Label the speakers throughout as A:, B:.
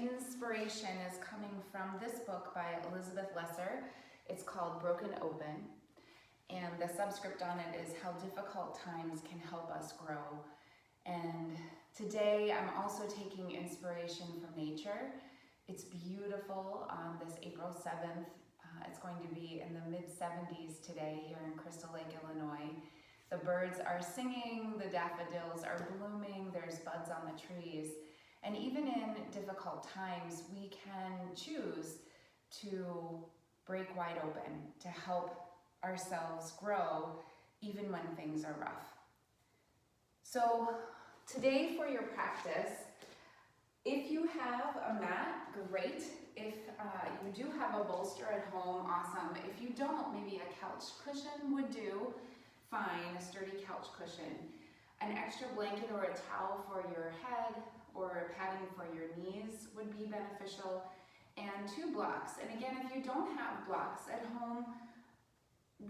A: inspiration is coming from this book by Elizabeth Lesser. It's called Broken Open, and the subscript on it is How Difficult Times Can Help Us Grow. And today I'm also taking inspiration from nature. It's beautiful on this April 7th. It's going to be in the mid-70s today here in Crystal Lake, Illinois. The birds are singing, the daffodils are blooming, there's buds on the trees. And even in difficult times, we can choose to break wide open, to help ourselves grow even when things are rough. So today for your practice, if you have a mat, great. If you do have a bolster at home, awesome. If you don't, maybe a couch cushion would do fine, a sturdy couch cushion. An extra blanket or a towel for your head or padding for your knees would be beneficial, and 2 blocks. And again, if you don't have blocks at home,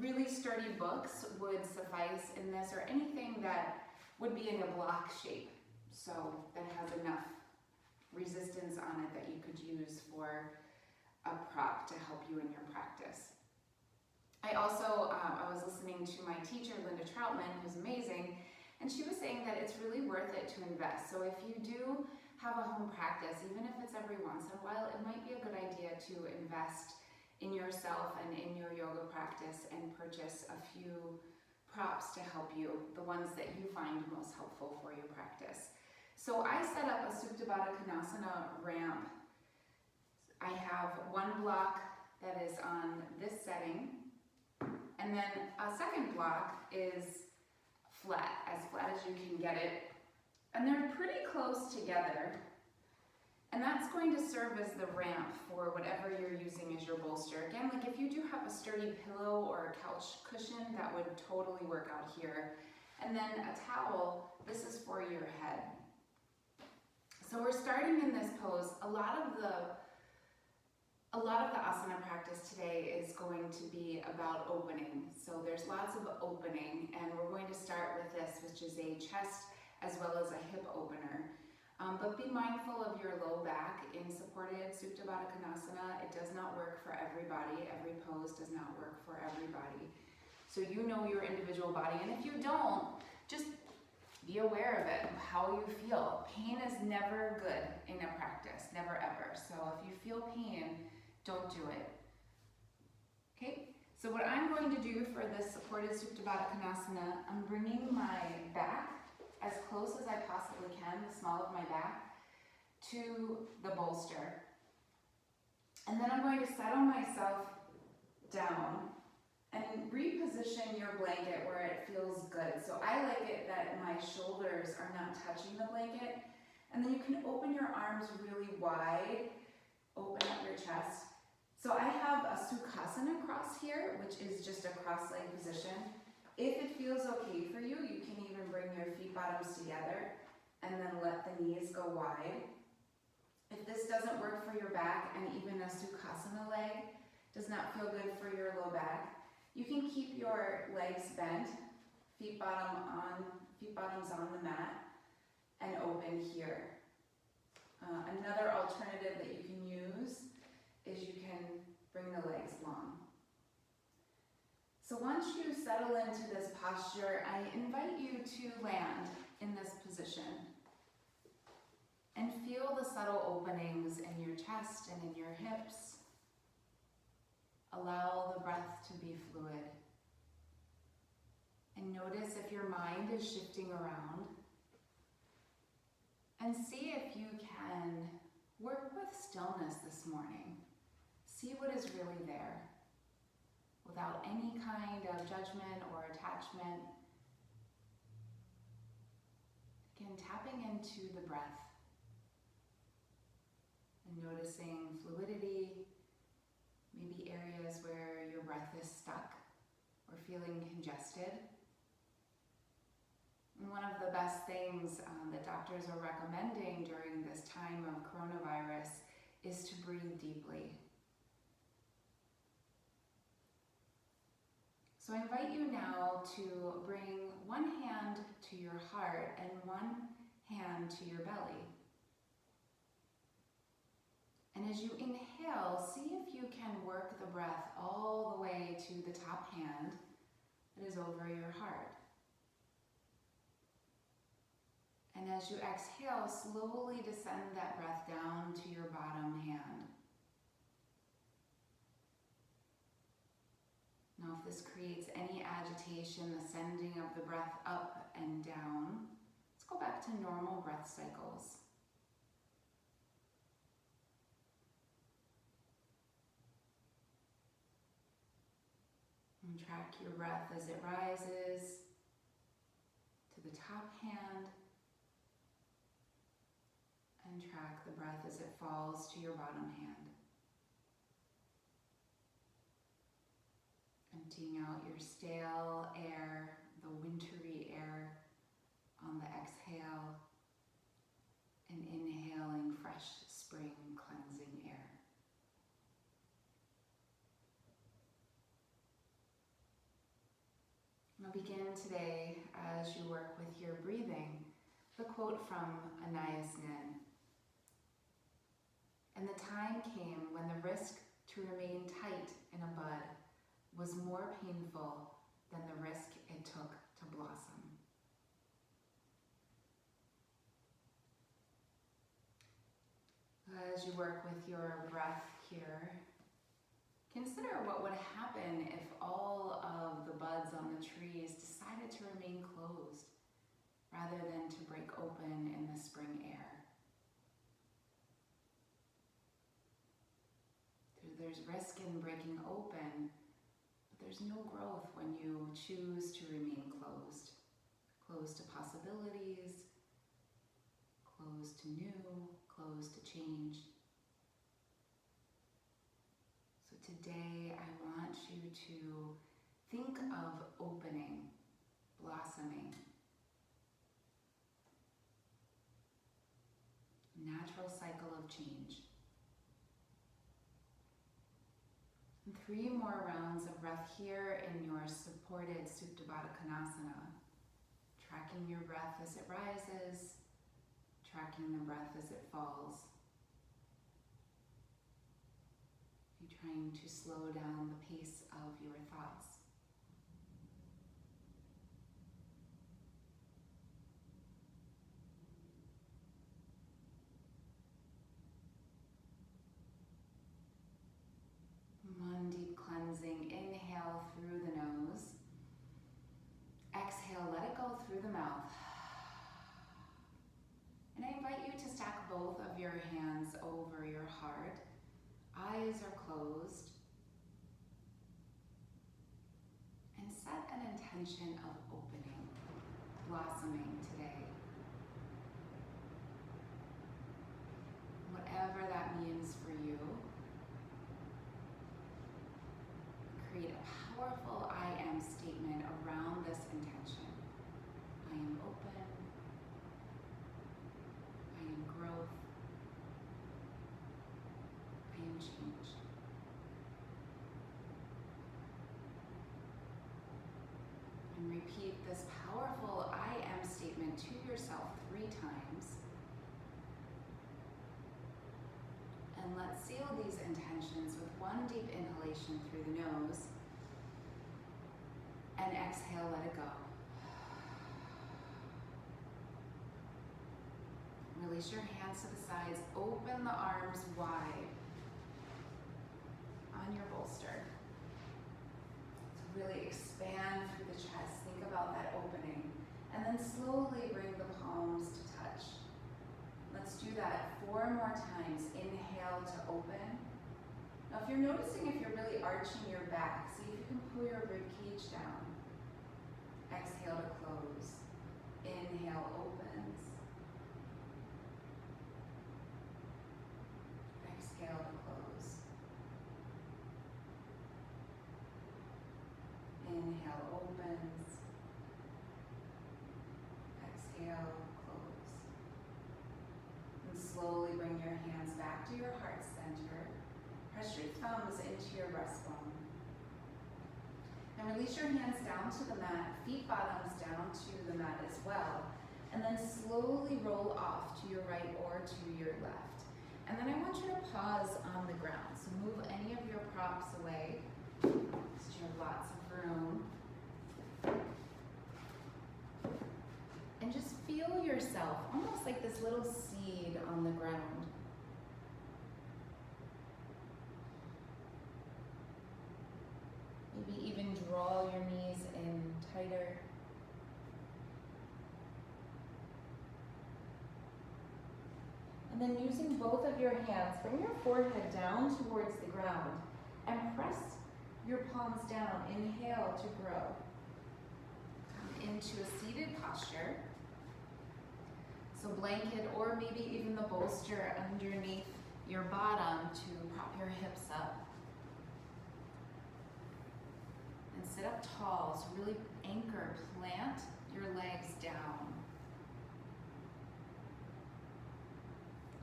A: really sturdy books would suffice in this, or anything that would be in a block shape, so that has enough resistance on it that you could use for a prop to help you in your practice. I also, I was listening to my teacher, Linda Troutman, who's amazing, and she was saying that it's really worth it to invest. So if you do have a home practice, even if it's every once in a while, it might be a good idea to invest in yourself and in your yoga practice and purchase a few props to help you, the ones that you find most helpful for your practice. So I set up a Supta Baddha Konasana ramp. I have 1 block that is on this setting, and then a second block is flat as you can get it. And they're pretty close together. And that's going to serve as the ramp for whatever you're using as your bolster. Again, like if you do have a sturdy pillow or a couch cushion, that would totally work out here. And then a towel, this is for your head. So we're starting in this pose. A lot of the asana practice today is going to be about opening. So there's lots of opening, and we're going to start with this, which is a chest as well as a hip opener. But be mindful of your low back in supported Supta Baddha Konasana. It does not work for everybody. Every pose does not work for everybody. So you know your individual body, and if you don't, just be aware of it, how you feel. Pain is never good in a practice, never ever. So if you feel pain, don't do it. Okay, so what I'm going to do for this supported Supta Baddha Konasana, I'm bringing my back as close as I possibly can, the small of my back, to the bolster. And then I'm going to settle myself down and reposition your blanket where it feels good. So I like it that my shoulders are not touching the blanket. And then you can open your arms really wide, open up your chest. So I have a Sukhasana cross here, which is just a cross-leg position. If it feels okay for you, you can even bring your feet bottoms together and then let the knees go wide. If this doesn't work for your back, and even a Sukhasana leg does not feel good for your low back, you can keep your legs bent, feet bottoms on the mat, and open here. Another alternative that you can use is you can bring the legs long. So once you settle into this posture, I invite you to land in this position and feel the subtle openings in your chest and in your hips. Allow the breath to be fluid. And notice if your mind is shifting around. And see if you can work with stillness this morning. See what is really there, without any kind of judgment or attachment. Again, tapping into the breath and noticing fluidity, maybe areas where your breath is stuck or feeling congested. And one of the best things that doctors are recommending during this time of coronavirus is to breathe deeply. So I invite you now to bring one hand to your heart and one hand to your belly. And as you inhale, see if you can work the breath all the way to the top hand that is over your heart. And as you exhale, slowly descend that breath down to your bottom hand. Now, if this creates any agitation, the sending of the breath up and down, let's go back to normal breath cycles. And track your breath as it rises to the top hand, and track the breath as it falls to your bottom hand. Emptying out your stale air, the wintry air on the exhale, and inhaling fresh spring cleansing air. Now begin today, as you work with your breathing, the quote from Anais Nin. And the time came when the risk to remain tight in a bud was more painful than the risk it took to blossom. As you work with your breath here, consider what would happen if all of the buds on the trees decided to remain closed rather than to break open in the spring air. There's risk in breaking open, but there's no growth when you choose to remain closed. Closed to possibilities, closed to new, closed to change. So today I want you to think of opening, blossoming. Natural cycle of change. And 3 more rounds of breath here in your supported Supta Baddha Konasana. Tracking your breath as it rises, tracking the breath as it falls. You're trying to slow down the pace of your thoughts. One deep cleansing inhale through the nose. Exhale, let it go through the mouth. And I invite you to stack both of your hands over your heart. Eyes are closed. And set an intention of opening, blossoming today. Whatever that means for you. Create a powerful I am statement around this intention. I am open. I am growth. I am change. And repeat this powerful I am statement to yourself 3 times. And let's seal these intentions with 1 deep inhalation through the nose. And exhale, let it go. Release your hands to the sides. Open the arms wide on your bolster. So really expand through the chest. Think about that opening. And then slowly bring the palms to touch. Let's do that 4 more times. Inhale to open. Now if you're noticing if you're really arching your back, see if you can pull your rib cage down. Exhale to close. Inhale opens. Exhale to close. Inhale opens. Exhale, close. And slowly bring your hands back to your heart center. Press your thumbs into your breastbone. And release your hands down to the mat, feet bottoms down to the mat as well. And then slowly roll off to your right or to your left. And then I want you to pause on the ground. So move any of your props away, because you have lots of room. And just feel yourself, almost like this little seed on the ground. Maybe even draw your knees in tighter. And then using both of your hands, bring your forehead down towards the ground and press your palms down. Inhale to grow. Come into a seated posture. So blanket or maybe even the bolster underneath your bottom to prop your hips up. And sit up tall, so really anchor, plant your legs down.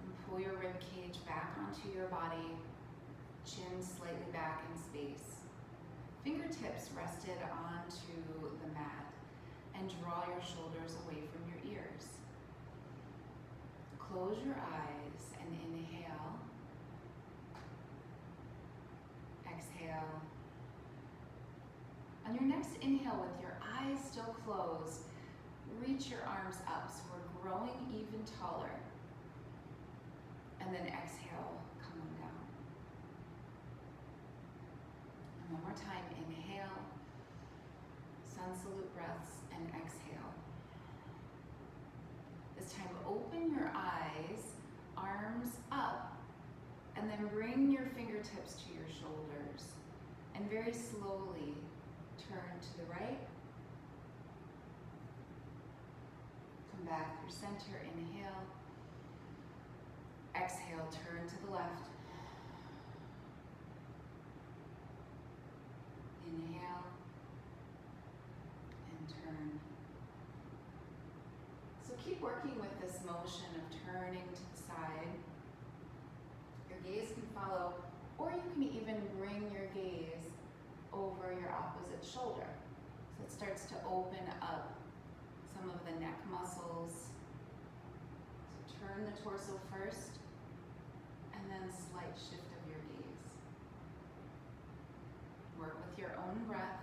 A: And pull your rib cage back onto your body, chin slightly back in space. Fingertips rested onto the mat, and draw your shoulders away from your ears. Close your eyes and inhale. Exhale. On your next inhale, with your eyes still closed, reach your arms up, so we're growing even taller. And then exhale, come on down. And one more time, inhale, sun salute breaths, and exhale. This time, open your eyes, arms up, and then bring your fingertips to your shoulders. And very slowly, turn to the right. Come back through center, inhale. Exhale, turn to the left. Inhale and turn. So keep working with this motion of turning to the side. Your gaze can follow, or you can even bring your gaze over your opposite shoulder. So it starts to open up some of the neck muscles. So turn the torso first, and then slight shift of your gaze. Work with your own breath.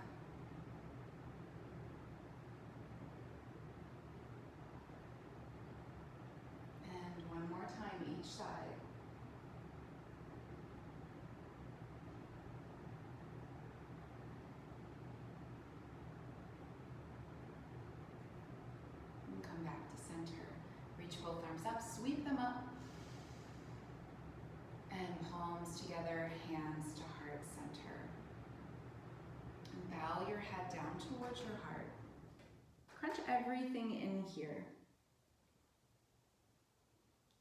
A: And one more time each side. And come back to center. Reach both arms up, sweep them up. And palms together, hands to heart center. And bow your head down towards your heart. Crunch everything in here.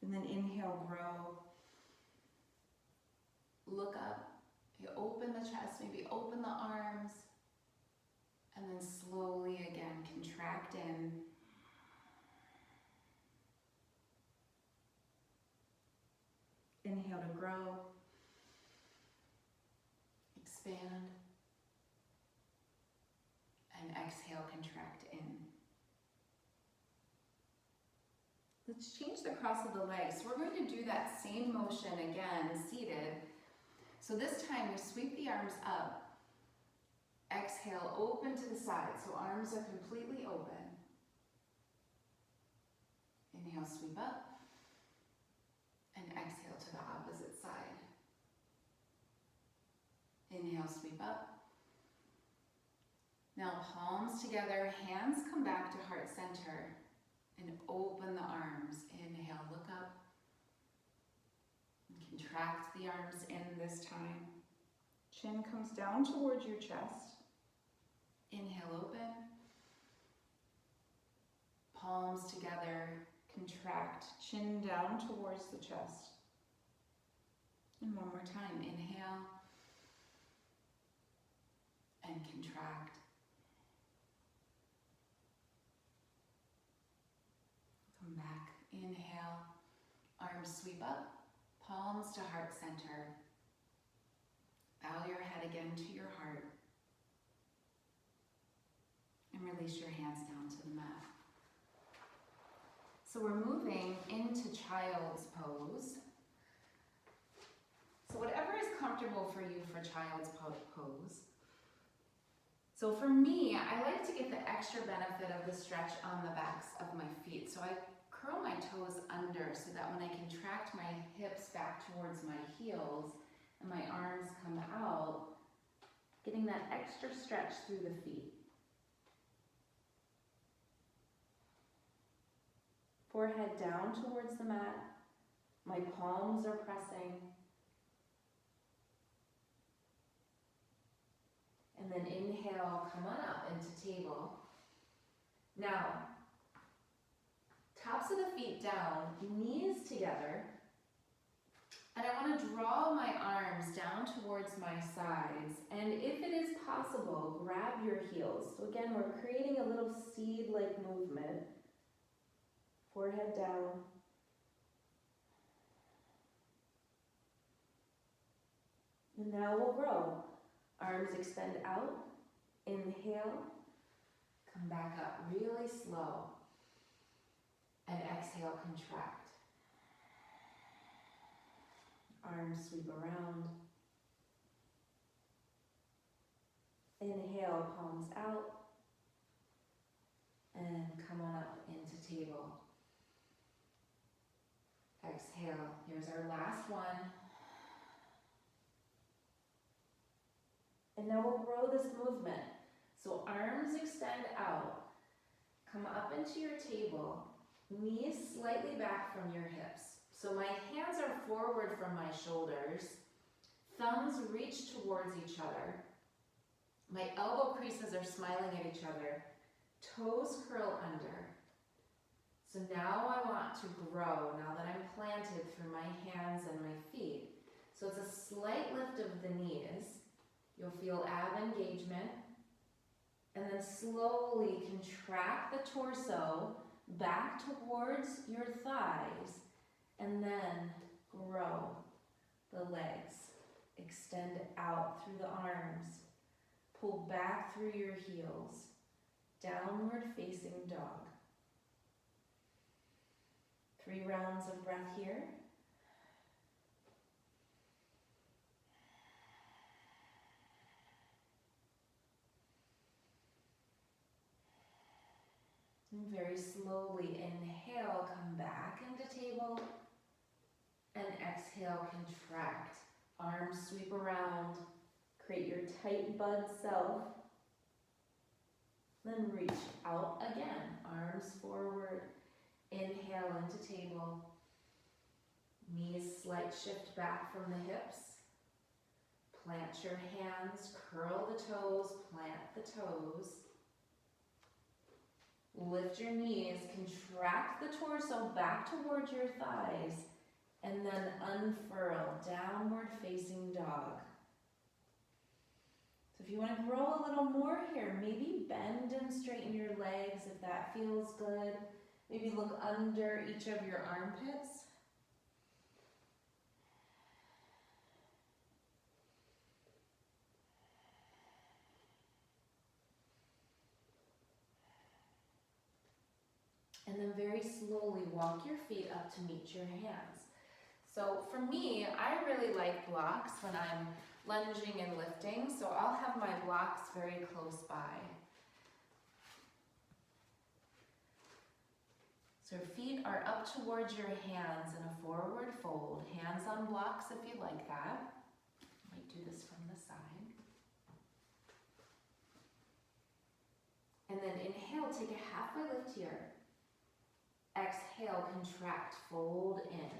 A: And then inhale, grow. Look up. You open the chest, maybe open the arms. And then slowly again, contract in. Inhale to grow. Expand. And exhale, contract in. Let's change the cross of the legs. So we're going to do that same motion again, seated. So this time we sweep the arms up. Exhale, open to the side. So arms are completely open. Inhale, sweep up. And exhale to the opposite side. Inhale, sweep up. Now palms together, hands come back to heart center. And open the arms. Inhale, look up. And contract the arms in this time. Chin comes down towards your chest. Inhale, open. Palms together, contract. Chin down towards the chest. And one more time. Inhale. And contract. Come back, inhale, arms sweep up, palms to heart center. Bow your head again to your heart. And release your hands down to the mat. So we're moving into child's pose. for you for child's pose. So for me, I like to get the extra benefit of the stretch on the backs of my feet. So I curl my toes under so that when I contract my hips back towards my heels and my arms come out, getting that extra stretch through the feet. Forehead down towards the mat. My palms are pressing. And then inhale, come on up into table. Now, tops of the feet down, knees together. And I want to draw my arms down towards my sides. And if it is possible, grab your heels. So again, we're creating a little seed-like movement. Forehead down. And now we'll grow. Arms extend out. Inhale. Come back up really slow. And exhale, contract. Arms sweep around. Inhale, palms out. And come on up into table. Exhale. Here's our last one. And now we'll grow this movement. So arms extend out. Come up into your table. Knees slightly back from your hips. So my hands are forward from my shoulders. Thumbs reach towards each other. My elbow creases are smiling at each other. Toes curl under. So now I want to grow, now that I'm planted through my hands and my feet. So it's a slight lift of the knees. You'll feel ab engagement. And then slowly contract the torso back towards your thighs. And then grow the legs. Extend out through the arms. Pull back through your heels. Downward facing dog. 3 rounds of breath here. And very slowly inhale, come back into table. And exhale, contract. Arms sweep around. Create your tight bud self. Then reach out again. Arms forward. Inhale into table. Knees slight shift back from the hips. Plant your hands. Curl the toes. Plant the toes. Lift your knees. Contract the torso back towards your thighs. And then unfurl, downward facing dog. So if you want to grow a little more here, maybe bend and straighten your legs if that feels good. Maybe look under each of your armpits. And then very slowly walk your feet up to meet your hands. So for me, I really like blocks when I'm lunging and lifting, so I'll have my blocks very close by. So feet are up towards your hands in a forward fold. Hands on blocks if you like that. I might do this from the side. And then inhale, take a halfway lift here. Exhale, contract, fold in.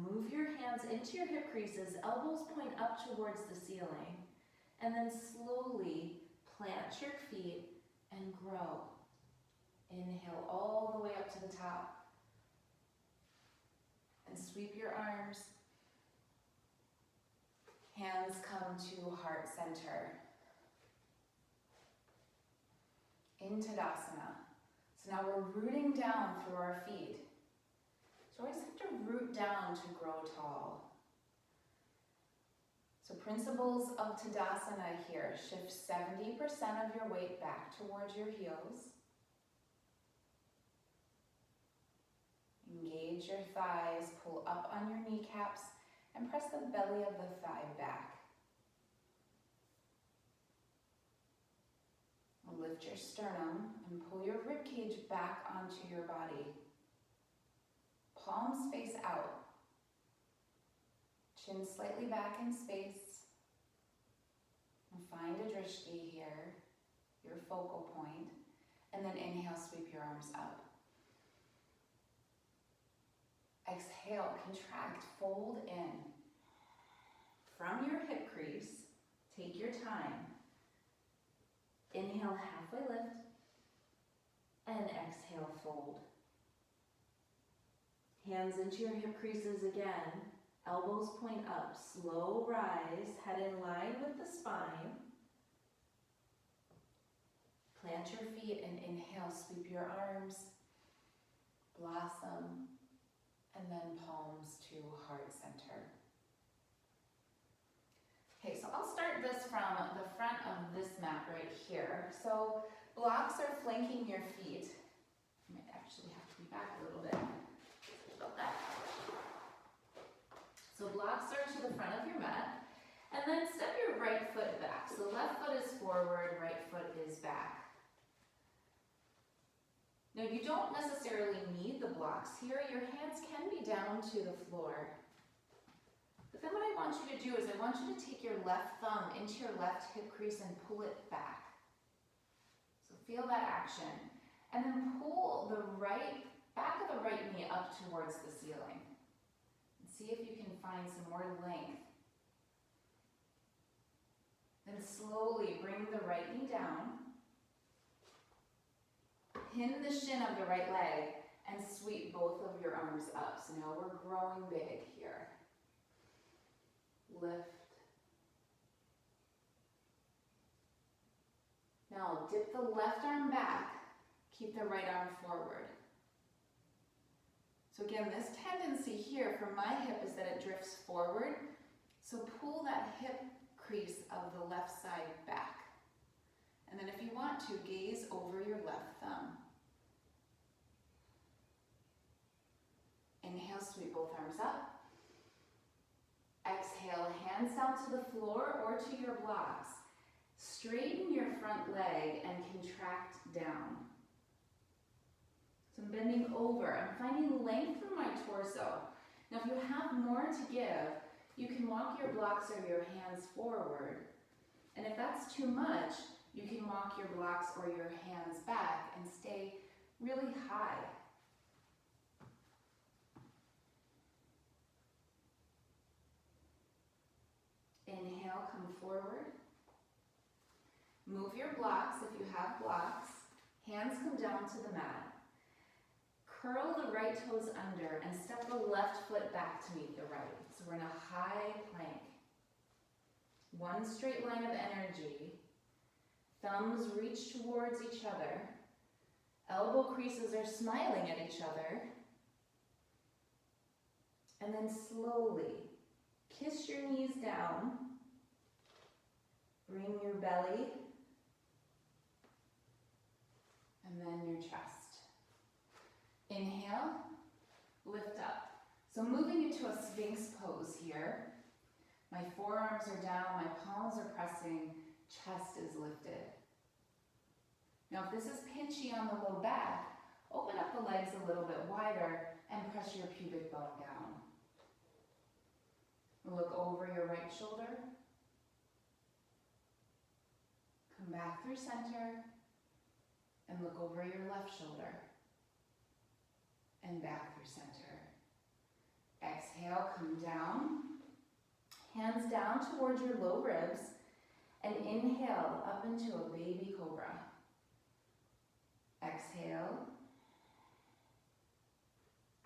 A: Move your hands into your hip creases, elbows point up towards the ceiling, and then slowly plant your feet and grow. Inhale all the way up to the top. And sweep your arms. Hands come to heart center. Into Tadasana. So now we're rooting down through our feet. So always have to root down to grow tall. So principles of Tadasana here. Shift 70% of your weight back towards your heels. Engage your thighs, pull up on your kneecaps, and press the belly of the thigh back. Lift your sternum and pull your rib cage back onto your body. Palms face out. Chin slightly back in space. And find a drishti here, your focal point. And then inhale, sweep your arms up. Exhale, contract, fold in. From your hip crease, take your time. Inhale, halfway lift, and exhale, fold. Hands into your hip creases again, elbows point up, slow rise, head in line with the spine. Plant your feet and inhale, sweep your arms, blossom, and then palms to heart center. Okay, so I'll start this from the front of this mat right here. So blocks are flanking your feet. You might actually have to be back a little bit. Sorry about that. So blocks are to the front of your mat. And then step your right foot back. So left foot is forward, right foot is back. Now you don't necessarily need the blocks here. Your hands can be down to the floor. But then what I want you to do is I want you to take your left thumb into your left hip crease and pull it back. So feel that action. And then pull the back of the right knee up towards the ceiling. And see if you can find some more length. Then slowly bring the right knee down. Pin the shin of the right leg and sweep both of your arms up. So now we're growing big here. Lift. Now dip the left arm back, keep the right arm forward. So again, this tendency here from my hip is that it drifts forward. So pull that hip crease of the left side back. And then if you want to, gaze over your left thumb. Inhale, sweep both arms up. Exhale, hands down to the floor or to your blocks. Straighten your front leg and contract down. So I'm bending over. I'm finding length from my torso. Now if you have more to give, you can walk your blocks or your hands forward. And if that's too much, you can walk your blocks or your hands back and stay really high. Inhale, come forward. Move your blocks if you have blocks. Hands come down to the mat. Curl the right toes under and step the left foot back to meet the right. So we're in a high plank. One straight line of energy. Thumbs reach towards each other. Elbow creases are smiling at each other. And then slowly kiss your knees down. Bring your belly. And then your chest. Inhale, lift up. So moving into a Sphinx pose here. My forearms are down, my palms are pressing, chest is lifted. Now if this is pinchy on the low back, open up the legs a little bit wider and press your pubic bone down. Look over your right shoulder. Come back through center and look over your left shoulder and back through center. Exhale, come down. Hands down towards your low ribs and inhale up into a baby cobra. Exhale.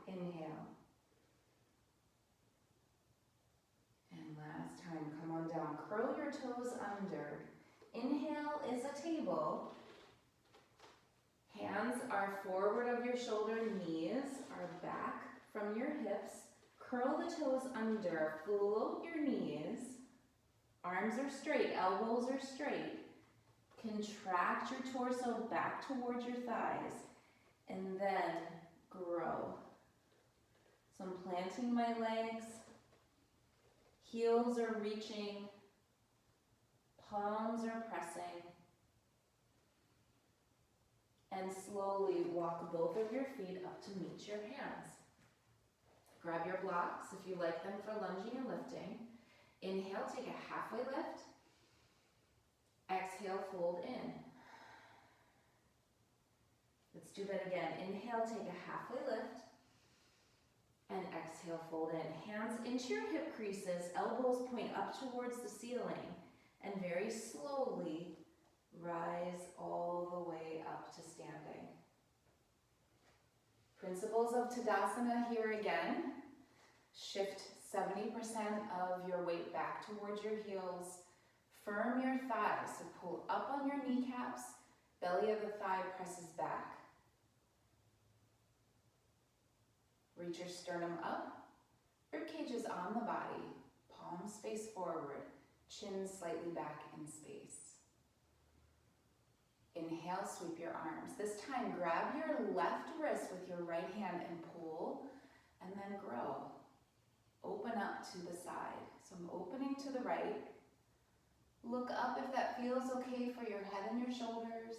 A: Inhale. And last time, come on down. Curl your toes under. Inhale is a table. Hands are forward of your shoulder, knees are back from your hips. Curl the toes under, float your knees. Arms are straight, elbows are straight. Contract your torso back towards your thighs. And then grow. So I'm planting my legs, heels are reaching, palms are pressing, and slowly walk both of your feet up to meet your hands. Grab your blocks if you like them for lunging or lifting. Inhale, take a halfway lift. Exhale, fold in. Let's do that again. Inhale, take a halfway lift. And exhale, fold in. Hands into your hip creases, elbows point up towards the ceiling. And very slowly rise all the way up to standing. Principles of Tadasana here again. Shift 70% of your weight back towards your heels. Firm your thighs, so pull up on your kneecaps. Belly of the thigh presses back. Reach your sternum up. Ribcage is on the body. Palms face forward. Chin slightly back in space. Inhale, sweep your arms. This time, grab your left wrist with your right hand and pull, and then grow. Open up to the side. So I'm opening to the right. Look up if that feels okay for your head and your shoulders.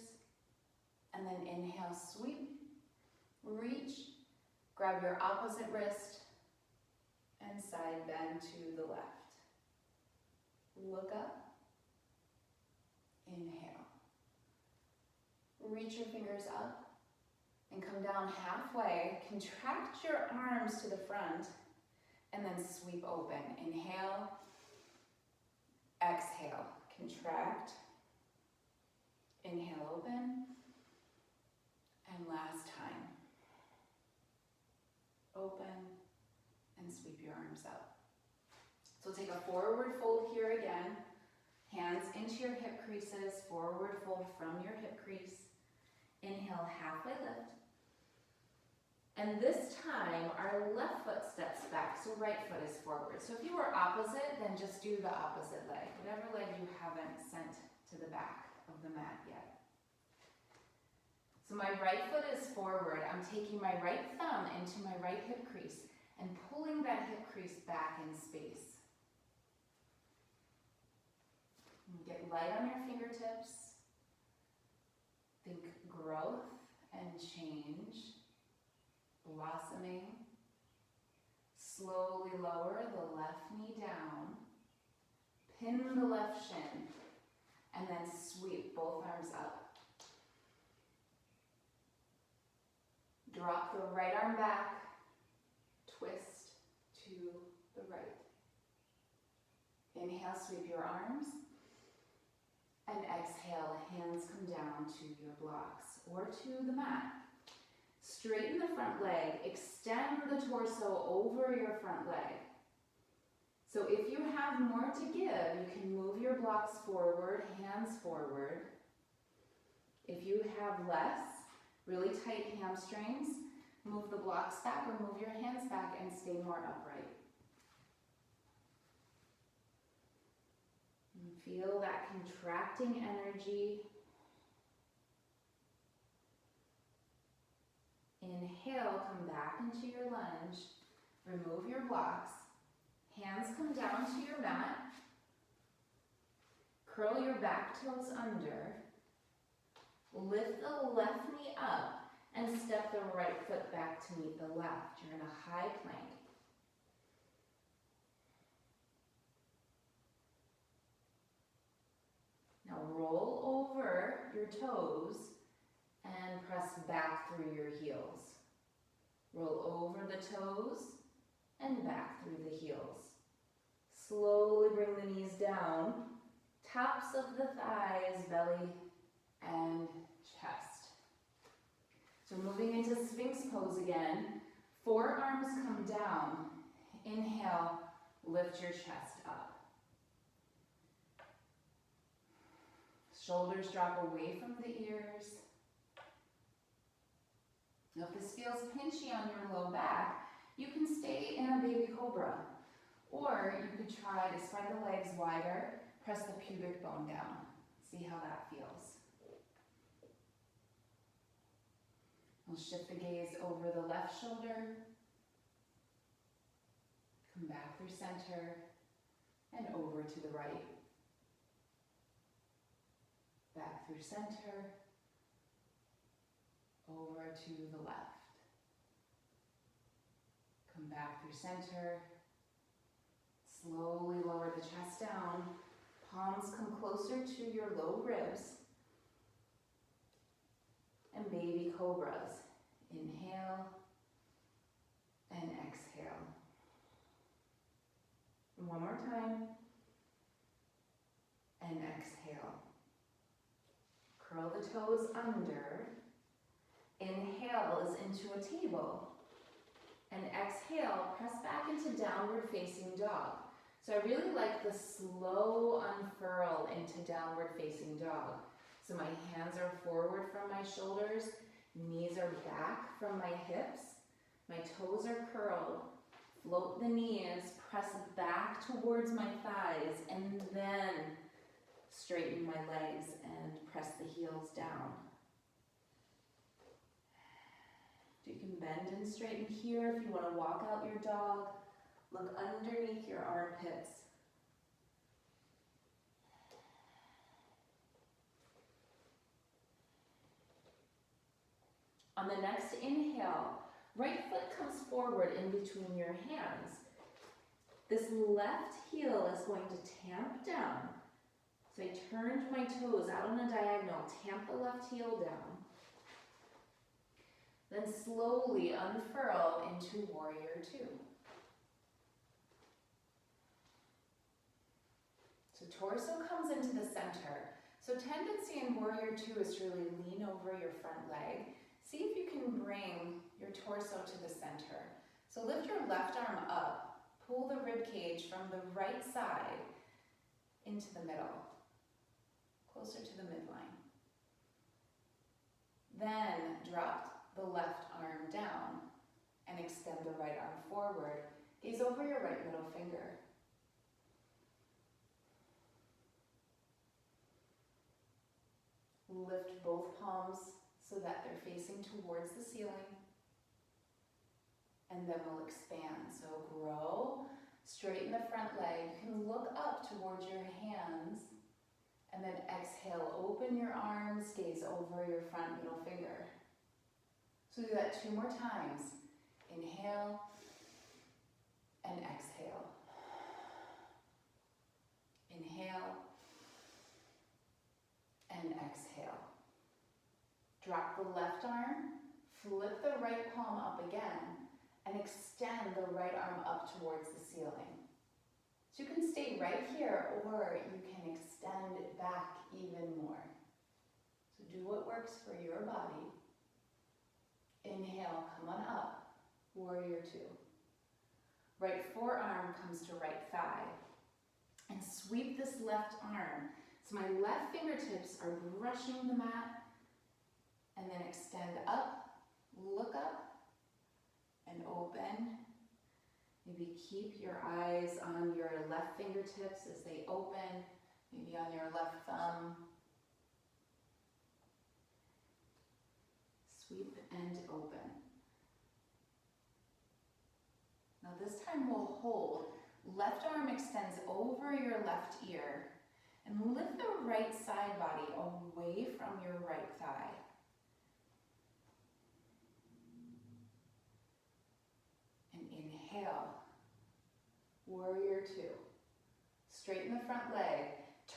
A: And then inhale, sweep, reach, grab your opposite wrist, and side bend to the left. Look up, inhale. Reach your fingers up and come down halfway. Contract your arms to the front and then sweep open. Inhale, exhale, contract, inhale, open, and last time. Open and sweep your arms up. So take a forward fold here again. Hands into your hip creases, forward fold from your hip crease. Inhale, halfway lift. And this time, our left foot steps back, so right foot is forward. So if you were opposite, then just do the opposite leg, whatever leg you haven't sent to the back of the mat yet. So my right foot is forward. I'm taking my right thumb into my right hip crease and pulling that hip crease back in space. Get light on your fingertips. Think growth and change, blossoming. Slowly lower the left knee down, pin the left shin, and then sweep both arms up. Drop the right arm back, twist to the right. Inhale, sweep your arms. And exhale, hands come down to your blocks or to the mat. Straighten the front leg, extend the torso over your front leg. So if you have more to give, you can move your blocks forward, hands forward. If you have less, really tight hamstrings, move the blocks back or move your hands back and stay more upright. Feel that contracting energy. Inhale, come back into your lunge. Remove your blocks. Hands come down to your mat. Curl your back toes under. Lift the left knee up and step the right foot back to meet the left. You're in a high plank. Now roll over your toes and press back through your heels. Roll over the toes and back through the heels. Slowly bring the knees down, tops of the thighs, belly, and chest. So moving into Sphinx pose again. Forearms come down. Inhale, lift your chest up. Shoulders drop away from the ears. Now if this feels pinchy on your low back, you can stay in a baby cobra. Or you could try to spread the legs wider, press the pubic bone down. See how that feels. We'll shift the gaze over the left shoulder. Come back through center and over to the right. Back through center, over to the left. Come back through center. Slowly lower the chest down. Palms come closer to your low ribs. And baby cobras. Inhale and exhale. And one more time. And exhale. Curl the toes under. Inhale is into a table. And exhale, press back into downward facing dog. So I really like the slow unfurl into downward facing dog. So my hands are forward from my shoulders, knees are back from my hips, my toes are curled. Float the knees, press back towards my thighs, and then straighten my legs and press the heels down. You can bend and straighten here if you want to walk out your dog. Look underneath your armpits. On the next inhale, right foot comes forward in between your hands. This left heel is going to tamp down. So I turned my toes out on a diagonal, tamp the left heel down. Then slowly unfurl into warrior two. So torso comes into the center. So tendency in warrior two is to really lean over your front leg. See if you can bring your torso to the center. So lift your left arm up. Pull the rib cage from the right side into the middle, closer to the midline. Then drop the left arm down and extend the right arm forward. Gaze over your right middle finger. Lift both palms so that they're facing towards the ceiling. And then we'll expand. So grow, straighten the front leg. You can look up towards your hands. And then exhale, open your arms, gaze over your front middle finger. So do that 2 more times. Inhale and exhale. Inhale and exhale. Drop the left arm, flip the right palm up again, and extend the right arm up towards the ceiling. So you can stay right here, or you can extend it back even more. So do what works for your body. Inhale, come on up, warrior two. Right forearm comes to right thigh. And sweep this left arm. So my left fingertips are brushing the mat, and then extend up, look up, and open. Maybe keep your eyes on your left fingertips as they open, maybe on your left thumb. Sweep and open. Now this time we'll hold. Left arm extends over your left ear, and lift the right side body away from your right thigh. And inhale, warrior two. Straighten the front leg.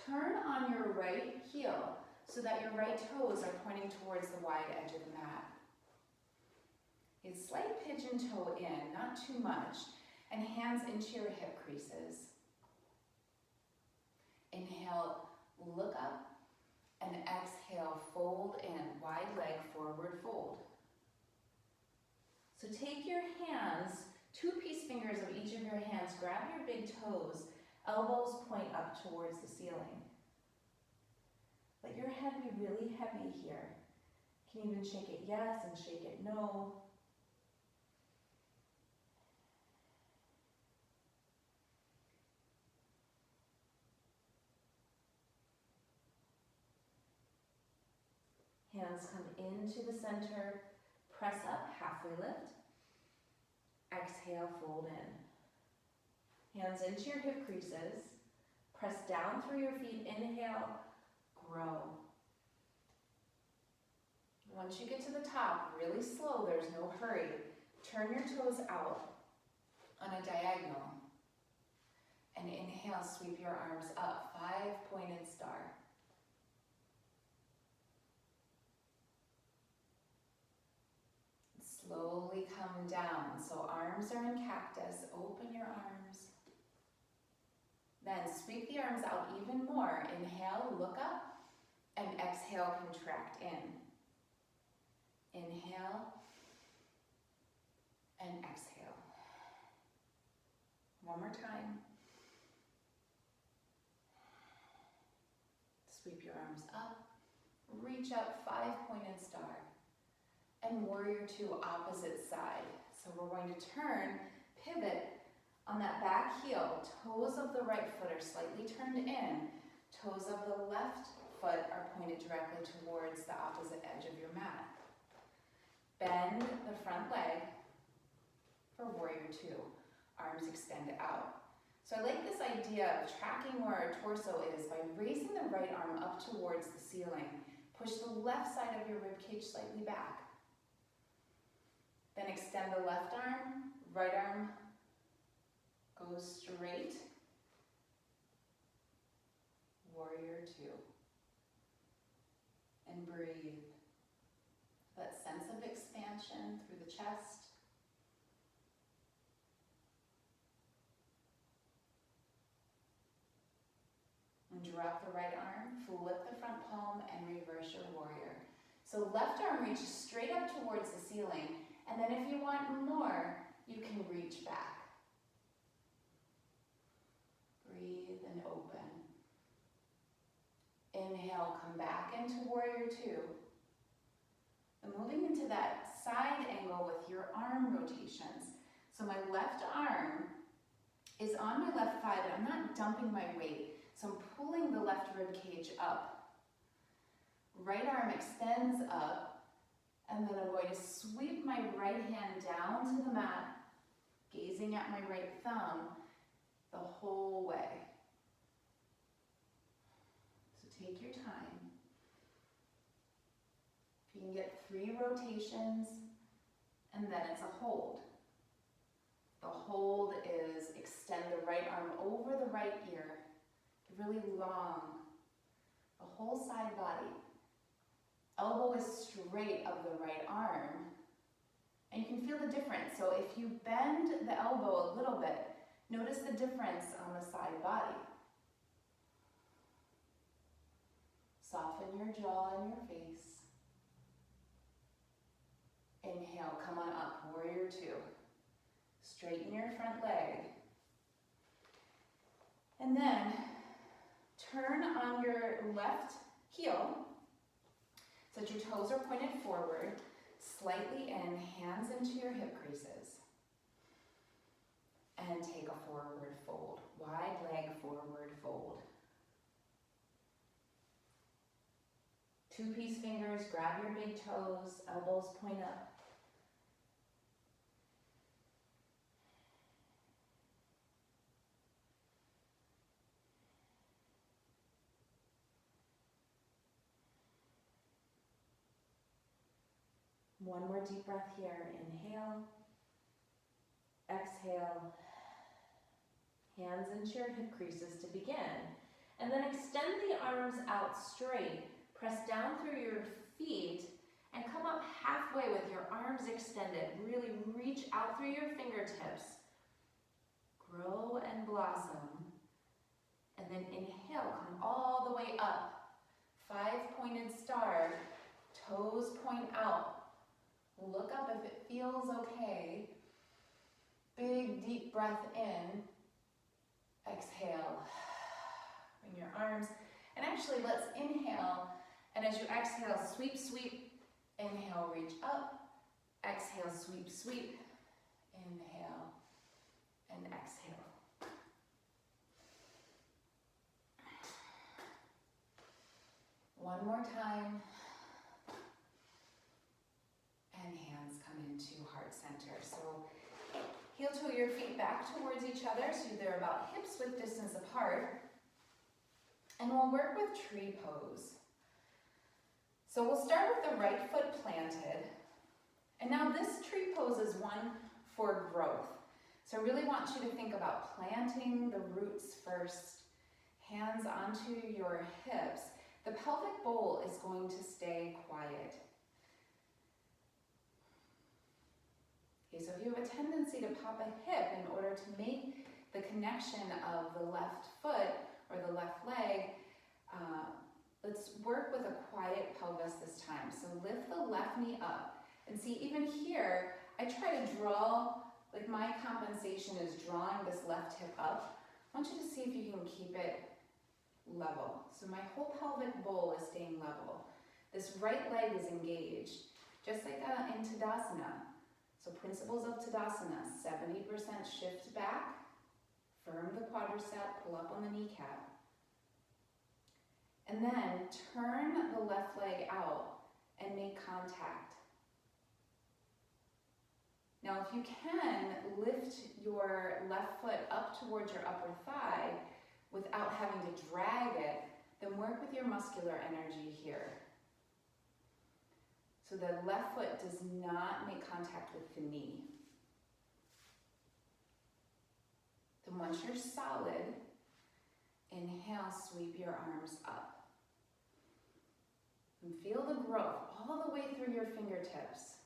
A: Turn on your right heel so that your right toes are pointing towards the wide edge of the mat. A slight pigeon toe in, not too much, and hands into your hip creases. Inhale, look up, and exhale, fold in, wide leg forward fold. So take your hands, 2 peace fingers of each of your hands, grab your big toes, elbows point up towards the ceiling. Let your head be really heavy here. You can even shake it yes and shake it no. Hands come into the center, press up, halfway lift. Exhale, fold in.
B: Hands into your hip creases. Press down through your feet. Inhale, grow.
A: Once you get to the top, really slow, there's no hurry. Turn your toes out on a diagonal. And inhale, sweep your arms up, 5-pointed star. Slowly come down. So arms are in cactus. Open your arms. Then sweep the arms out even more. Inhale, look up, and exhale, contract in. Inhale, and exhale. One more time. Sweep your arms up, reach up, 5-pointed star. And warrior two, opposite side. So we're going to turn, pivot on that back heel. Toes of the right foot are slightly turned in. Toes of the left foot are pointed directly towards the opposite edge of your mat. Bend the front leg for warrior two. Arms extend out. So I like this idea of tracking where our torso is by raising the right arm up towards the ceiling. Push the left side of your ribcage slightly back. Then extend the left arm, right arm goes straight. Warrior two. And breathe. That sense of expansion through the chest. And drop the right arm, flip the front palm, and reverse your warrior. So left arm reaches straight up towards the ceiling, and then if you want more, you can reach back. Breathe and open. Inhale, come back into warrior two. And moving into that side angle with your arm rotations. So my left arm is on my left thigh, but I'm not dumping my weight. So I'm pulling the left rib cage up. Right arm extends up, and then I'm going to sweep my right hand down to the mat, gazing at my right thumb the whole way. So take your time. If you can get 3 rotations, and then it's a hold. The hold is extend the right arm over the right ear, really long, the whole side body. Elbow is straight of the right arm, and you can feel the difference. So if you bend the elbow a little bit, notice the difference on the side body. Soften your jaw and your face. Inhale, come on up, warrior two. Straighten your front leg. And then turn on your left heel so that your toes are pointed forward, slightly in, hands into your hip creases. And take a forward fold. Wide leg forward fold. 2-piece fingers, grab your big toes, elbows point up. One more deep breath here. Inhale. Exhale. Hands into your hip creases to begin. And then extend the arms out straight. Press down through your feet and come up halfway with your arms extended. Really reach out through your fingertips. Grow and blossom. And then inhale, come all the way up. 5-pointed star. Toes point out. Look up if it feels okay. Big deep breath in. Exhale. Bring your arms. And actually, let's inhale. And as you exhale, sweep, sweep. Inhale, reach up. Exhale, sweep, sweep. Inhale and exhale. One more time. And hands come into heart center. So heel toe your feet back. back towards each other, so they're about hips width distance apart. And we'll work with tree pose. So we'll start with the right foot planted. And now this tree pose is one for growth. So I really want you to think about planting the roots first, hands onto your hips. The pelvic bowl is going to stay quiet. Okay, so if you have a tendency to pop a hip in order to make the connection of the left foot or the left leg, let's work with a quiet pelvis this time. So lift the left knee up. And see, even here, I try to draw, like my compensation is drawing this left hip up. I want you to see if you can keep it level. So my whole pelvic bowl is staying level. This right leg is engaged, just like in Tadasana. So principles of Tadasana, 70% shift back, firm the quadricep, pull up on the kneecap. And then turn the left leg out and make contact. Now if you can, lift your left foot up towards your upper thigh without having to drag it, then work with your muscular energy here. So the left foot does not make contact with the knee. Then once you're solid, inhale, sweep your arms up. And feel the growth all the way through your fingertips.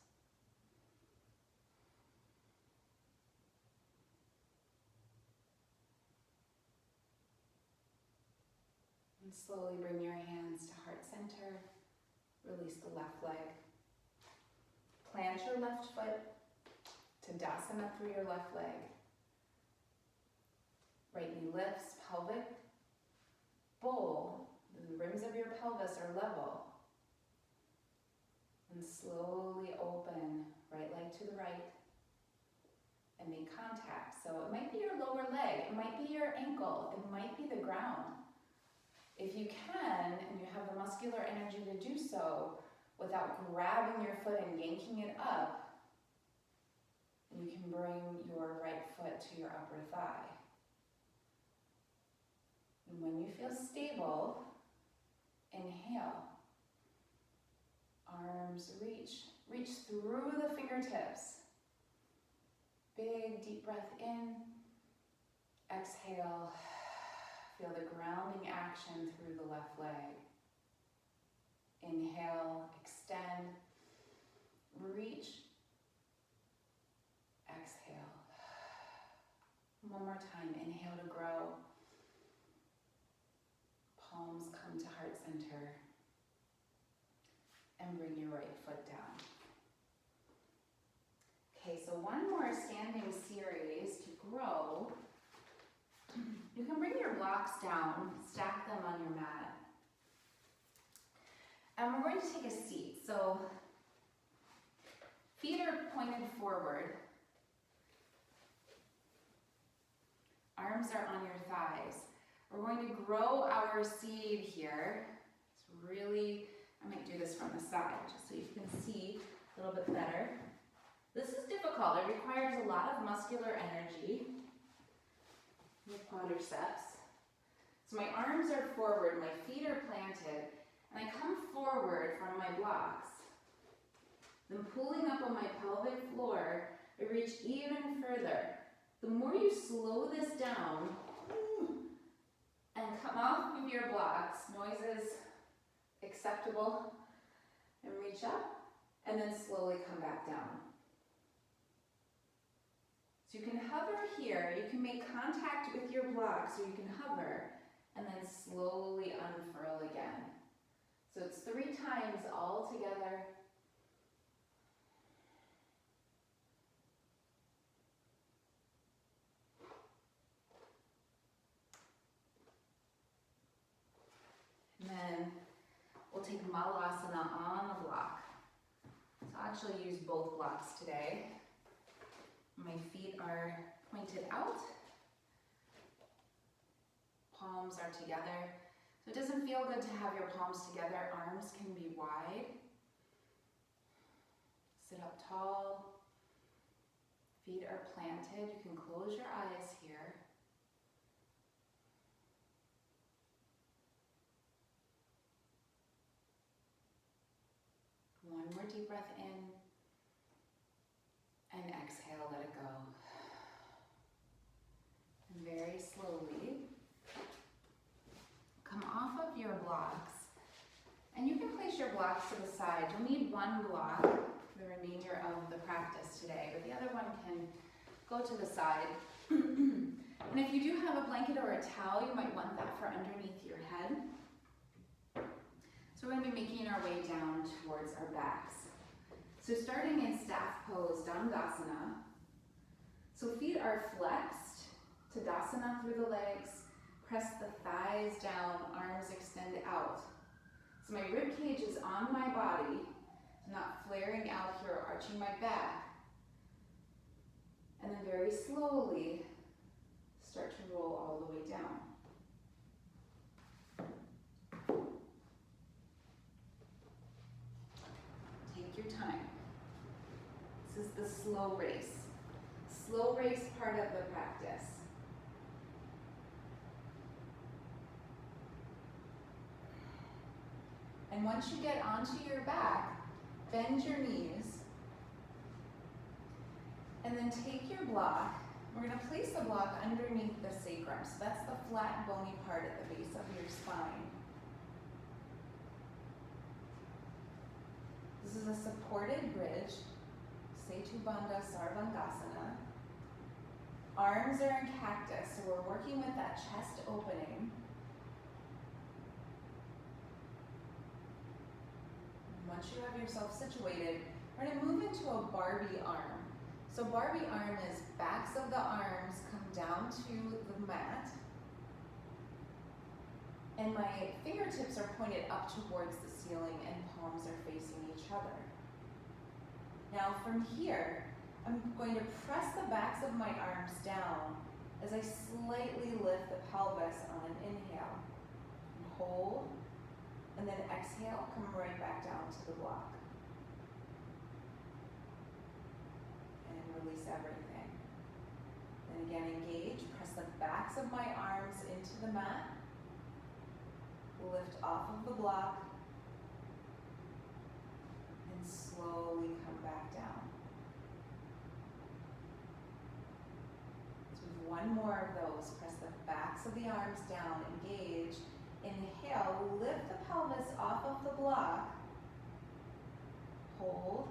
A: And slowly bring your hands to heart center. Release the left leg. Plant your left foot. Tadasana through your left leg. Right knee lifts, pelvic bowl. The rims of your pelvis are level. And slowly open, right leg to the right. And make contact. So it might be your lower leg, it might be your ankle, it might be the ground. If you can, and you have the muscular energy to do so, without grabbing your foot and yanking it up, you can bring your right foot to your upper thigh. And when you feel stable, inhale. Arms reach through the fingertips. Big deep breath in. Exhale. Feel the grounding action through the left leg. Inhale, extend, reach, exhale. One more time, inhale to grow. Palms come to heart center. And bring your right foot down. Okay, so one more standing series to grow. You can bring your blocks down, stack them on your mat. And we're going to take a seat. So feet are pointed forward. Arms are on your thighs. We're going to grow our seed here. It's really, I might do this from the side just so you can see a little bit better. This is difficult. It requires a lot of muscular energy. Your quadriceps. So my arms are forward, my feet are planted, and I come forward from my blocks. Then pulling up on my pelvic floor, I reach even further. The more you slow this down and come off of your blocks, noises acceptable, and reach up, and then slowly come back down. So you can hover here, you can make contact with your blocks, or you can hover, and then slowly unfurl again. So it's 3 times all together. And then we'll take Malasana on the block. So I'll actually use both blocks today. My feet are pointed out. Palms are together. So it doesn't feel good to have your palms together. Arms can be wide. Sit up tall. Feet are planted. You can close your eyes here. One more deep breath in. And exhale, let it go. And very slowly, come off of your blocks. And you can place your blocks to the side. You'll need one block for the remainder of the practice today, but the other one can go to the side. And if you do have a blanket or a towel, you might want that for underneath your head. So we're going to be making our way down towards our backs. So starting in staff pose, Dandasana. So feet are flexed, Tadasana through the legs, press the thighs down, arms extend out. So my rib cage is on my body, I'm not flaring out here or arching my back. And then very slowly, start to roll all the way down. Take your time. This is the slow race. Slow race part of the practice. And once you get onto your back, bend your knees. And then take your block. We're going to place the block underneath the sacrum. So that's the flat, bony part at the base of your spine. This is a supported bridge. Setu Bandha Sarvangasana. Arms are in cactus, so we're working with that chest opening. Once you have yourself situated, we're going to move into a Barbie arm. So Barbie arm is backs of the arms come down to the mat. And my fingertips are pointed up towards the ceiling and palms are facing each other. Now from here, I'm going to press the backs of my arms down as I slightly lift the pelvis on an inhale. And hold. And then exhale, come right back down to the block. And release everything. Then again, engage, press the backs of my arms into the mat. Lift off of the block. And slowly come back down. So we have one more of those. Press the backs of the arms down, engage. Inhale, lift the pelvis off of the block. Hold.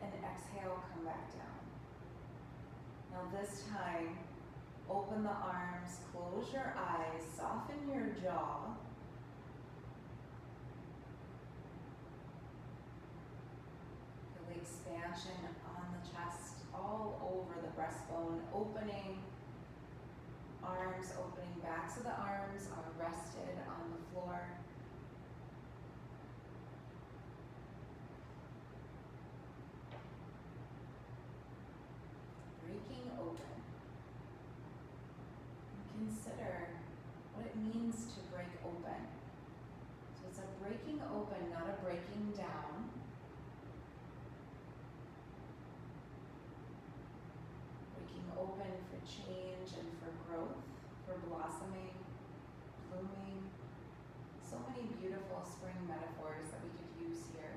A: And exhale, come back down. Now this time, open the arms, close your eyes, soften your jaw. Feel the expansion on the chest, all over the breastbone, opening. Arms opening, backs of the arms are rested on the floor. Breaking open. And consider what it means to break open. So it's a breaking open, not a breaking down. Breaking open for change and for growth, for blossoming, blooming. So many beautiful spring metaphors that we could use here.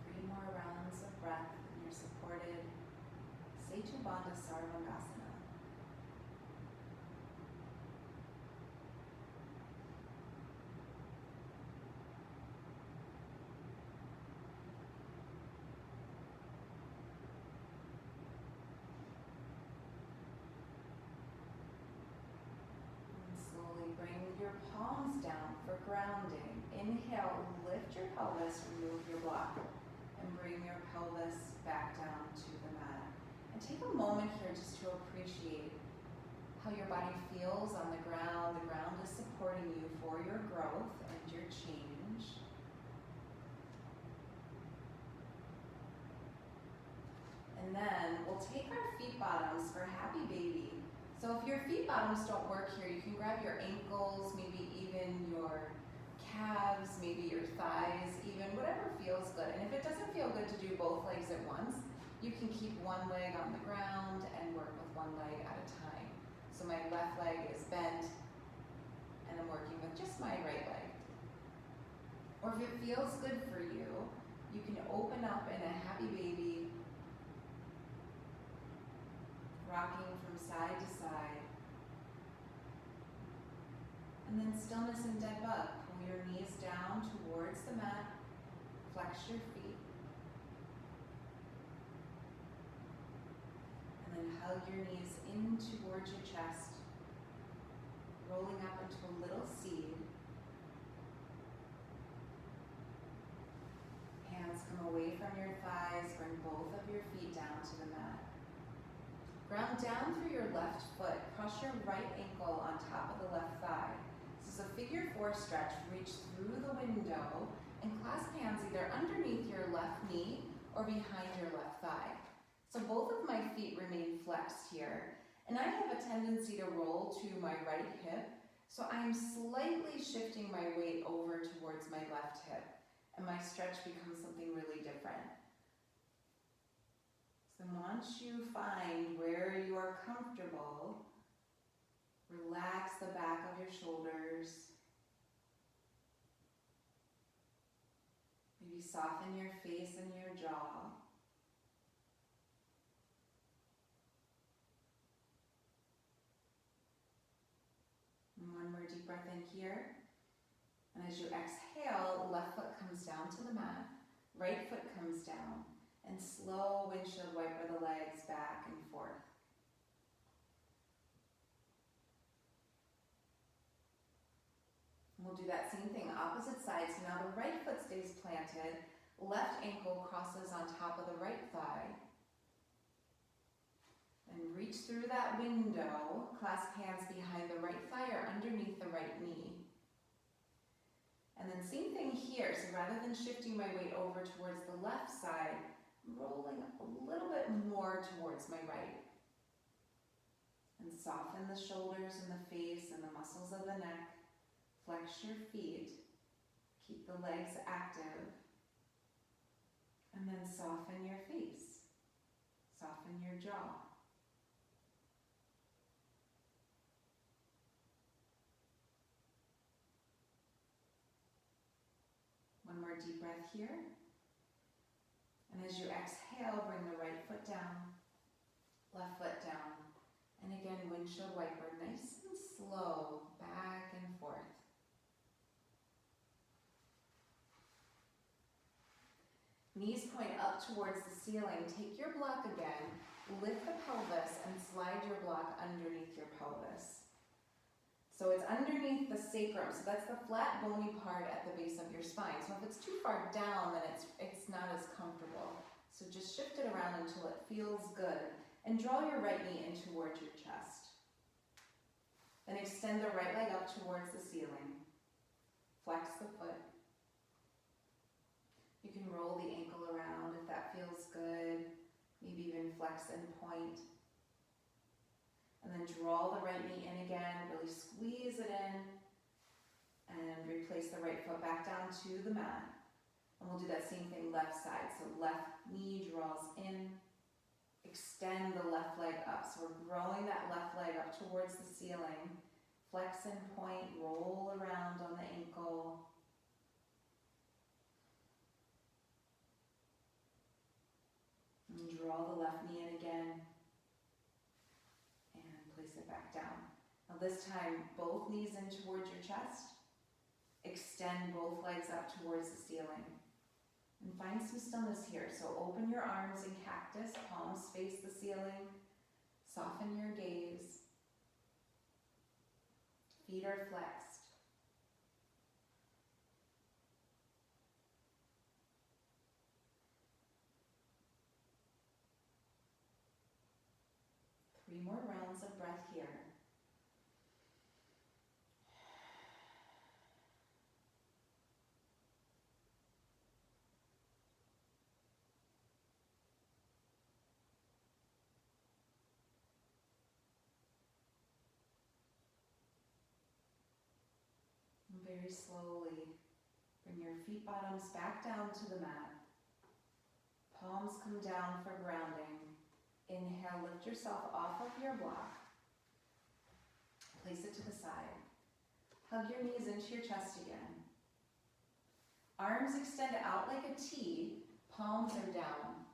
A: Three more rounds of breath and you're supported. Setu Bandha Sarvangasana. Your palms down for grounding. Inhale, lift your pelvis, remove your block, and bring your pelvis back down to the mat. And take a moment here just to appreciate how your body feels on the ground. The ground is supporting you for your growth and your change. And then we'll take our feet bottoms for happy baby. So if your feet bottoms don't work here, you can grab your ankles, maybe even your calves, maybe your thighs, even whatever feels good. And if it doesn't feel good to do both legs at once, you can keep one leg on the ground and work with one leg at a time. So my left leg is bent and I'm working with just my right leg. Or if it feels good for you, you can open up in a happy baby, rocking from side to side. And then stillness and dead bug. Pull your knees down towards the mat, flex your feet. And then hug your knees in towards your chest, rolling up into a little seed. Hands come away from your thighs, bring both of your feet down to the mat. Ground down through your left foot, cross your right ankle on top of the left thigh. This is a figure 4 stretch. Reach through the window and clasp hands either underneath your left knee or behind your left thigh. So both of my feet remain flexed here, and I have a tendency to roll to my right hip, so I'm slightly shifting my weight over towards my left hip, and my stretch becomes something really different. So once you find where you are comfortable, relax the back of your shoulders. Maybe soften your face and your jaw. And one more deep breath in here. And as you exhale, left foot comes down to the mat, right foot comes down, and slow windshield wiper the legs back and forth. We'll do that same thing, opposite side. So now the right foot stays planted, left ankle crosses on top of the right thigh. And reach through that window, clasp hands behind the right thigh or underneath the right knee. And then same thing here, so rather than shifting my weight over towards the left side, I'm rolling a little bit more towards my right. And soften the shoulders and the face and the muscles of the neck. Flex your feet, keep the legs active, and then soften your face, soften your jaw. One more deep breath here. And as you exhale, bring the right foot down, left foot down, and again, windshield wiper, nice and slow, back and forth. Knees point up towards the ceiling. Take your block again, lift the pelvis, and slide your block underneath your pelvis. So it's underneath the sacrum, so that's the flat bony part at the base of your spine. So if it's too far down, then it's not as comfortable. So just shift it around until it feels good. And draw your right knee in towards your chest. Then extend the right leg up towards the ceiling. Flex the foot. You can roll the ankle around if that feels good. Maybe even flex and point. And then draw the right knee in again, really squeeze it in. And replace the right foot back down to the mat. And we'll do that same thing left side. So left knee draws in. Extend the left leg up. So we're growing that left leg up towards the ceiling. Flex and point, roll around on the ankle. And draw the left knee in again. And place it back down. Now this time, both knees in towards your chest. Extend both legs up towards the ceiling. And find some stillness here. So open your arms in cactus, palms face the ceiling. Soften your gaze. Feet are flexed. Three more rounds of breath here. Very slowly, bring your feet bottoms back down to the mat. Palms come down for grounding. Inhale, lift yourself off of your block. Place it to the side. Hug your knees into your chest again. Arms extend out like a T, palms are down.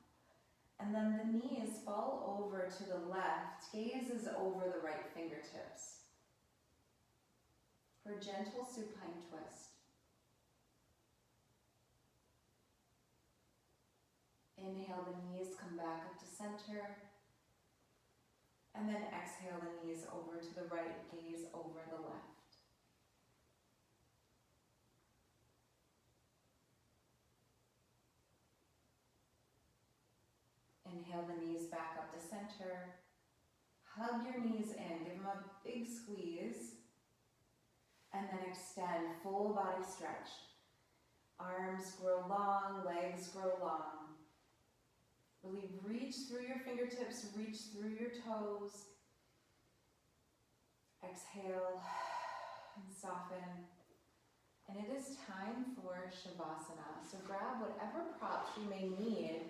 A: And then the knees fall over to the left, gaze is over the right fingertips. For a gentle supine twist. Inhale, the knees come back up to center. And then exhale, the knees over to the right, gaze over the left. Inhale the knees back up to center. Hug your knees in, give them a big squeeze. And then extend, full body stretch. Arms grow long, legs grow long. Really reach through your fingertips, reach through your toes. Exhale and soften. And it is time for Shavasana. So grab whatever props you may need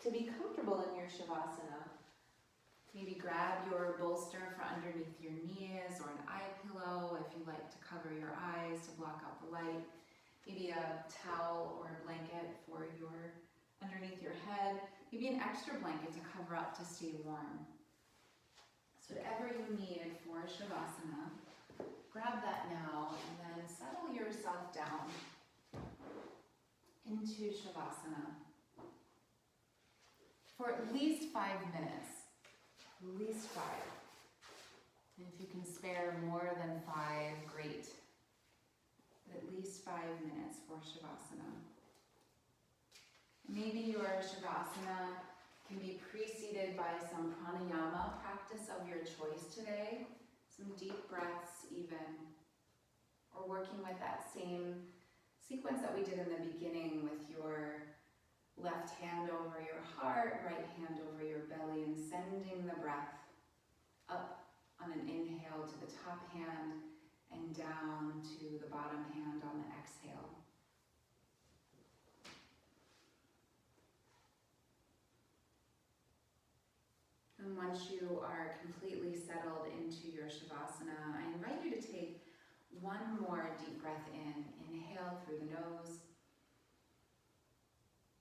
A: to be comfortable in your Shavasana. Maybe grab your bolster for underneath your knees or an eye pillow if you like to cover your eyes to block out the light. Maybe a towel or a blanket for your underneath your head. Maybe an extra blanket to cover up to stay warm. So whatever you need for Shavasana, grab that now and then settle yourself down into Shavasana for at least 5 minutes. At least 5. And if you can spare more than 5, great. But at least 5 minutes for Shavasana. Maybe your Shavasana can be preceded by some pranayama practice of your choice today. Some deep breaths even. Or working with that same sequence that we did in the beginning with your left hand over your heart, right hand over your belly, and sending the breath up on an inhale to the top hand and down to the bottom hand on the exhale. And once you are completely settled into your Shavasana, I invite you to take one more deep breath in. Inhale through the nose.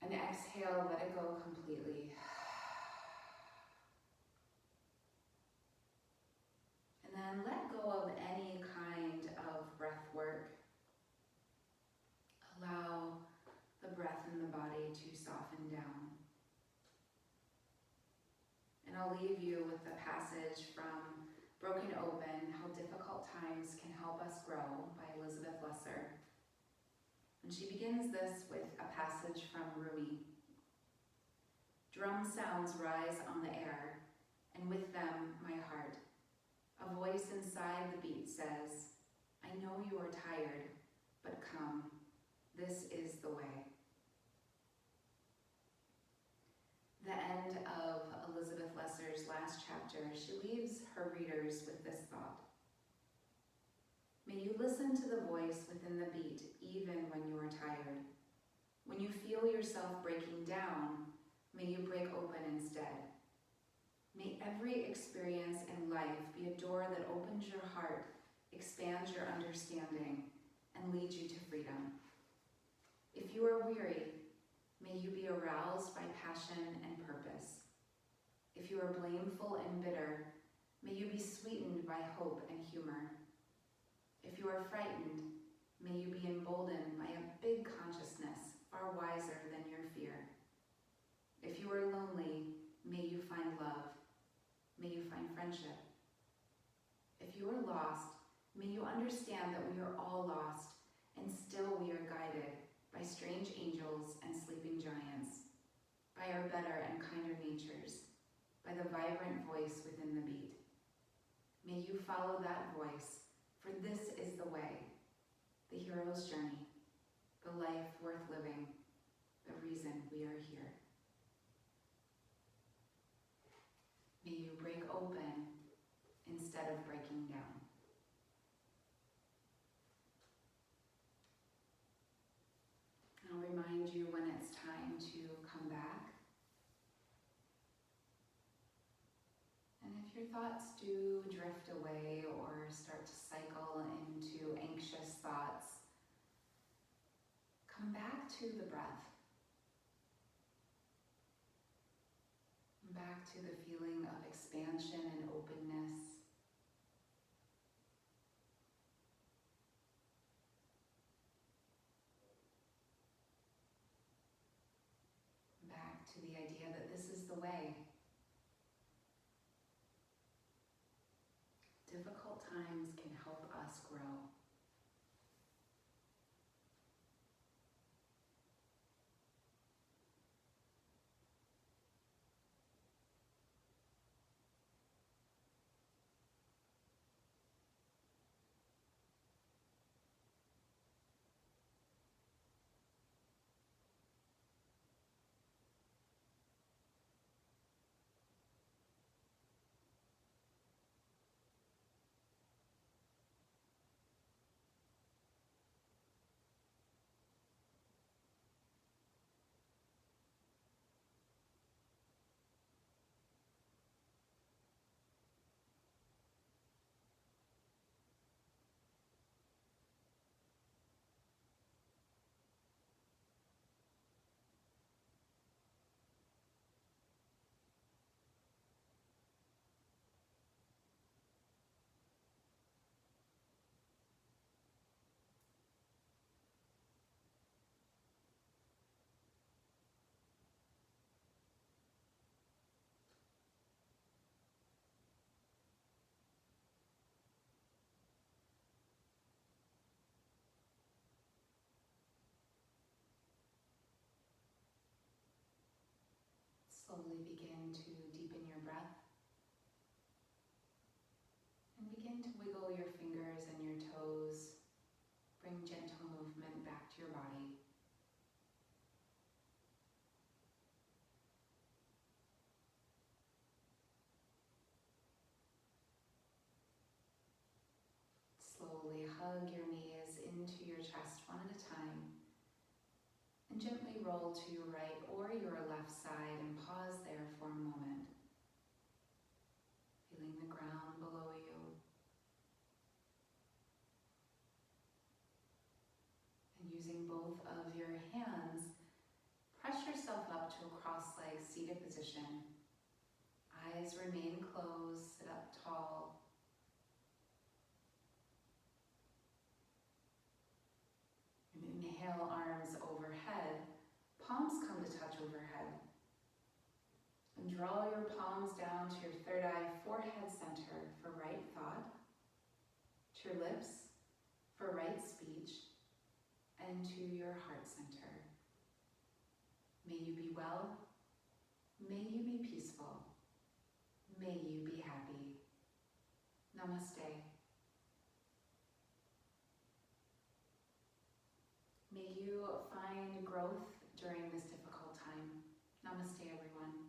A: And exhale, let it go completely. And then let go of any kind of breath work. Allow the breath in the body to soften down. And I'll leave you with the passage from Broken Open, How Difficult Times Can Help Us Grow by Elizabeth Lesser. And she begins this with a passage from Rumi. Drum sounds rise on the air, and with them my heart. A voice inside the beat says, I know you are tired, but come, this is the way. The end of Elizabeth Lesser's last chapter, she leaves her readers with this thought. May you listen to the voice within the beat even when you are tired. When you feel yourself breaking down, may you break open instead. May every experience in life be a door that opens your heart, expands your understanding, and leads you to freedom. If you are weary, may you be aroused by passion and purpose. If you are blameful and bitter, may you be sweetened by hope and humor. If you are frightened, may you be emboldened by a big consciousness far wiser than your fear. If you are lonely, may you find love. May you find friendship. If you are lost, may you understand that we are all lost, and still we are guided by strange angels and sleeping giants, by our better and kinder natures, by the vibrant voice within the beat. May you follow that voice, for this is the way, the hero's journey, the life worth living, the reason we are here. May you break open instead of breaking down. If your thoughts do drift away or start to cycle into anxious thoughts, come back to the breath. Back to the feeling of expansion and openness. Back to the idea that this is the way. Difficult times can help us grow. Slowly begin to deepen your breath and begin to wiggle your fingers and your toes. Bring gentle movement back to your body. Slowly hug your knees into your chest one at a time and gently roll to your right or your left side and pause there for a moment. Feeling the ground below you. And using both of your hands, press yourself up to a cross-legged seated position. Eyes remain closed, sit up tall. And inhale, arms overhead. Palms come to touch overhead. And draw your palms down to your third eye, forehead center for right thought, to your lips for right speech, and to your heart center. May you be well. May you be peaceful. May you be happy. Namaste. May you find growth during this difficult time. Namaste, everyone.